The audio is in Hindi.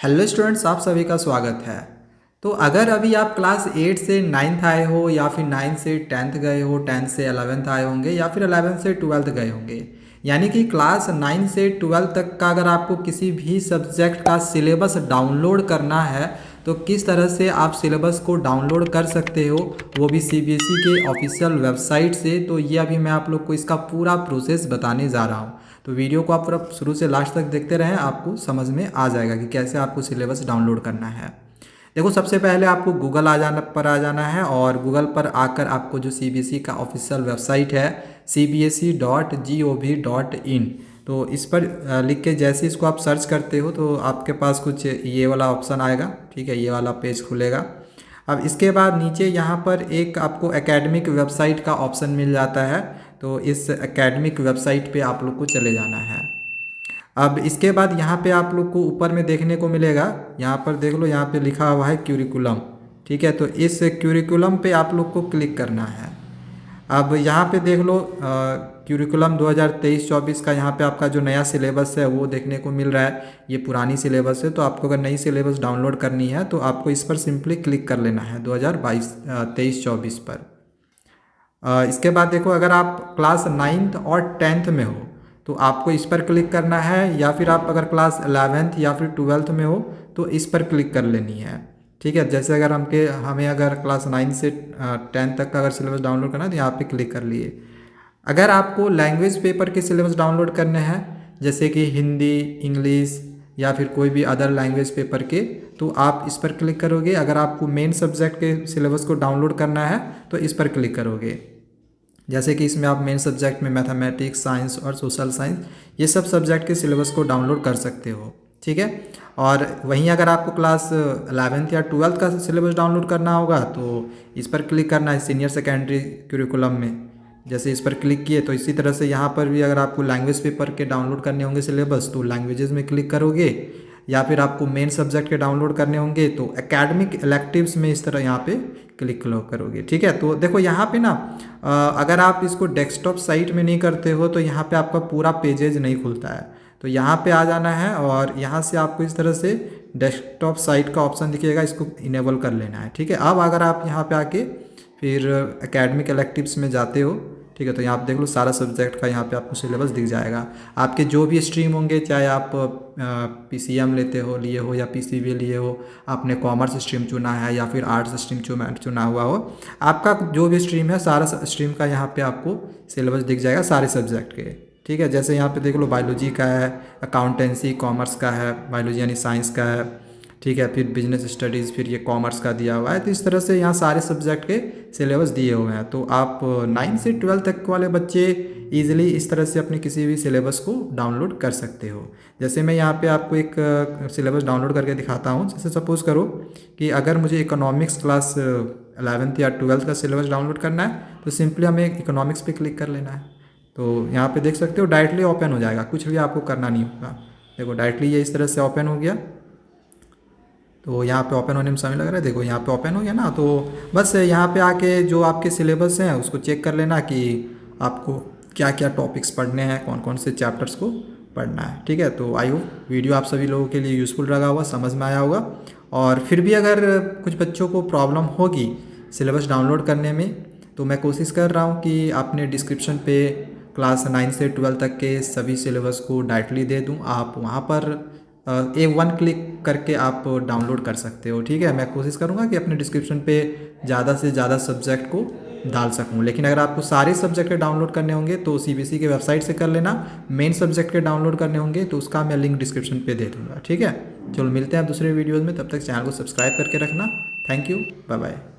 हेलो स्टूडेंट्स, आप सभी का स्वागत है। तो अगर अभी आप क्लास 8 से 9th आए हो या फिर 9th से 10th गए हो, 10th से 11th आए होंगे या फिर 11th से 12th गए होंगे, यानी कि क्लास 9 से 12 तक का अगर आपको किसी भी सब्जेक्ट का सिलेबस डाउनलोड करना है तो किस तरह से आप सिलेबस को डाउनलोड कर सकते हो, वो भी सीबीएसई के ऑफिशियल वेबसाइट से। तो ये अभी मैं आप लोग को इसका पूरा प्रोसेस बताने जा रहा हूँ। तो वीडियो को आप पूरा शुरू से लास्ट तक देखते रहें, आपको समझ में आ जाएगा कि कैसे आपको सिलेबस डाउनलोड करना है। देखो, सबसे पहले आपको गूगल आ जाना है और गूगल पर आकर आपको जो सीबीएसई का ऑफिशियल वेबसाइट है cbse.gov.in, तो इस पर लिख के जैसे इसको आप सर्च करते हो तो आपके पास कुछ ये वाला ऑप्शन आएगा। ठीक है, ये वाला पेज खुलेगा। अब इसके बाद नीचे यहाँ पर एक आपको एकेडमिक वेबसाइट का ऑप्शन मिल जाता है, तो इस एकेडमिक वेबसाइट पे आप लोग को चले जाना है। अब इसके बाद यहाँ पे आप लोग को ऊपर में देखने को मिलेगा, यहाँ पर देख लो, यहाँ पे लिखा हुआ है क्यूरिकुलम। ठीक है, तो इस क्यूरिकुलम पे आप लोग को क्लिक करना है। अब यहाँ पे देख लो, क्यूरिकुलम 2023-24 का यहाँ पे आपका जो नया सिलेबस है वो देखने को मिल रहा है। ये पुरानी सिलेबस है, तो आपको अगर नई सिलेबस डाउनलोड करनी है तो आपको इस पर सिंपली क्लिक कर लेना है 2023-24 पर। इसके बाद देखो, अगर आप क्लास 9th और 10th में हो तो आपको इस पर क्लिक करना है, या फिर आप अगर क्लास 11th या फिर 12th में हो तो इस पर क्लिक कर लेनी है। ठीक है, जैसे अगर हमें अगर क्लास 9 से 10 तक का अगर सिलेबस डाउनलोड करना है तो यहाँ पे क्लिक कर लिए। अगर आपको लैंग्वेज पेपर के सिलेबस डाउनलोड करने हैं, जैसे कि हिंदी, इंग्लिश या फिर कोई भी अदर लैंग्वेज पेपर के, तो आप इस पर क्लिक करोगे। अगर आपको मेन सब्जेक्ट के सिलेबस को डाउनलोड करना है तो इस पर क्लिक करोगे। जैसे कि इसमें आप मेन सब्जेक्ट में मैथमेटिक्स, साइंस और सोशल साइंस, ये सब सब्जेक्ट के सिलेबस को डाउनलोड कर सकते हो। ठीक है, और वहीं अगर आपको क्लास 11th या 12th का सिलेबस डाउनलोड करना होगा तो इस पर क्लिक करना है, सीनियर सेकेंडरी क्यूरिकुलम में। जैसे इस पर क्लिक किए तो इसी तरह से यहाँ पर भी अगर आपको लैंग्वेज पेपर के डाउनलोड करने होंगे सिलेबस तो लैंग्वेजेस में क्लिक करोगे, या फिर आपको मेन सब्जेक्ट के डाउनलोड करने होंगे तो एकेडमिक इलेक्टिव्स में इस तरह यहाँ पे क्लिक करोगे। ठीक है, तो देखो यहाँ पे ना, अगर आप इसको डेस्कटॉप साइट में नहीं करते हो तो यहाँ पे आपका पूरा पेजेज नहीं खुलता है। तो यहाँ पे आ जाना है और यहाँ से आपको इस तरह से डेस्कटॉप साइट का ऑप्शन दिखेगा, इसको इनेबल कर लेना है। ठीक है, अब अगर आप यहाँ पे आके फिर एकेडमिक इलेक्टिव्स में जाते हो, ठीक है, तो यहाँ पे देख लो सारा सब्जेक्ट का यहाँ पे आपको सिलेबस दिख जाएगा। आपके जो भी स्ट्रीम होंगे, चाहे आप पीसीएम लिए हो या पीसीबी लिए हो, आपने कॉमर्स स्ट्रीम चुना है या फिर आर्ट्स स्ट्रीम चुना हुआ हो, आपका जो भी स्ट्रीम है सारा स्ट्रीम का यहाँ पे आपको सिलेबस दिख जाएगा सारे सब्जेक्ट के। ठीक है, जैसे यहाँ पे देख लो बायोलॉजी का है, अकाउंटेंसी कॉमर्स का है, बायोलॉजी यानी साइंस का है। ठीक है, फिर बिजनेस स्टडीज़, फिर ये कॉमर्स का दिया हुआ है। तो इस तरह से यहाँ सारे सब्जेक्ट के सिलेबस दिए हुए हैं। तो आप 9 से 12 तक वाले बच्चे ईजिली इस तरह से अपने किसी भी सिलेबस को डाउनलोड कर सकते हो। जैसे मैं यहाँ पे आपको एक सिलेबस डाउनलोड करके दिखाता हूँ। जैसे सपोज़ करो कि अगर मुझे इकोनॉमिक्स क्लास 11th या 12th का सिलेबस डाउनलोड करना है तो सिंपली हमें इकोनॉमिक्स पे क्लिक कर लेना है। तो यहाँ पे देख सकते हो डायरेक्टली ओपन हो जाएगा, कुछ भी आपको करना नहीं होगा। देखो डायरेक्टली ये इस तरह से ओपन हो गया। तो यहाँ पे ओपन होने में समय लग रहा है, देखो यहाँ पे ओपन हो गया ना। तो बस यहाँ पे आके जो आपके सिलेबस हैं उसको चेक कर लेना कि आपको क्या क्या टॉपिक्स पढ़ने हैं, कौन कौन से चैप्टर्स को पढ़ना है। ठीक है, तो आई होप वीडियो आप सभी लोगों के लिए यूज़फुल रहा होगा, समझ में आया होगा। और फिर भी अगर कुछ बच्चों को प्रॉब्लम होगी सिलेबस डाउनलोड करने में तो मैं कोशिश कर रहा हूँ कि आपने डिस्क्रिप्शन पे क्लास 9 से 12 तक के सभी सिलेबस को डायरेक्टली दे दूँ, आप वहाँ पर वन क्लिक करके आप डाउनलोड कर सकते हो। ठीक है, मैं कोशिश करूँगा कि अपने डिस्क्रिप्शन पे ज़्यादा से ज़्यादा सब्जेक्ट को डाल सकूँ। लेकिन अगर आपको सारे सब्जेक्ट के डाउनलोड करने होंगे तो सीबीएसई के वेबसाइट से कर लेना। मेन सब्जेक्ट के डाउनलोड करने होंगे तो उसका मैं लिंक डिस्क्रिप्शन पे दे दूँगा। ठीक है, चलो मिलते हैं दूसरे वीडियोज़ में, तब तक चैनल को सब्सक्राइब करके रखना। Thank you, bye bye.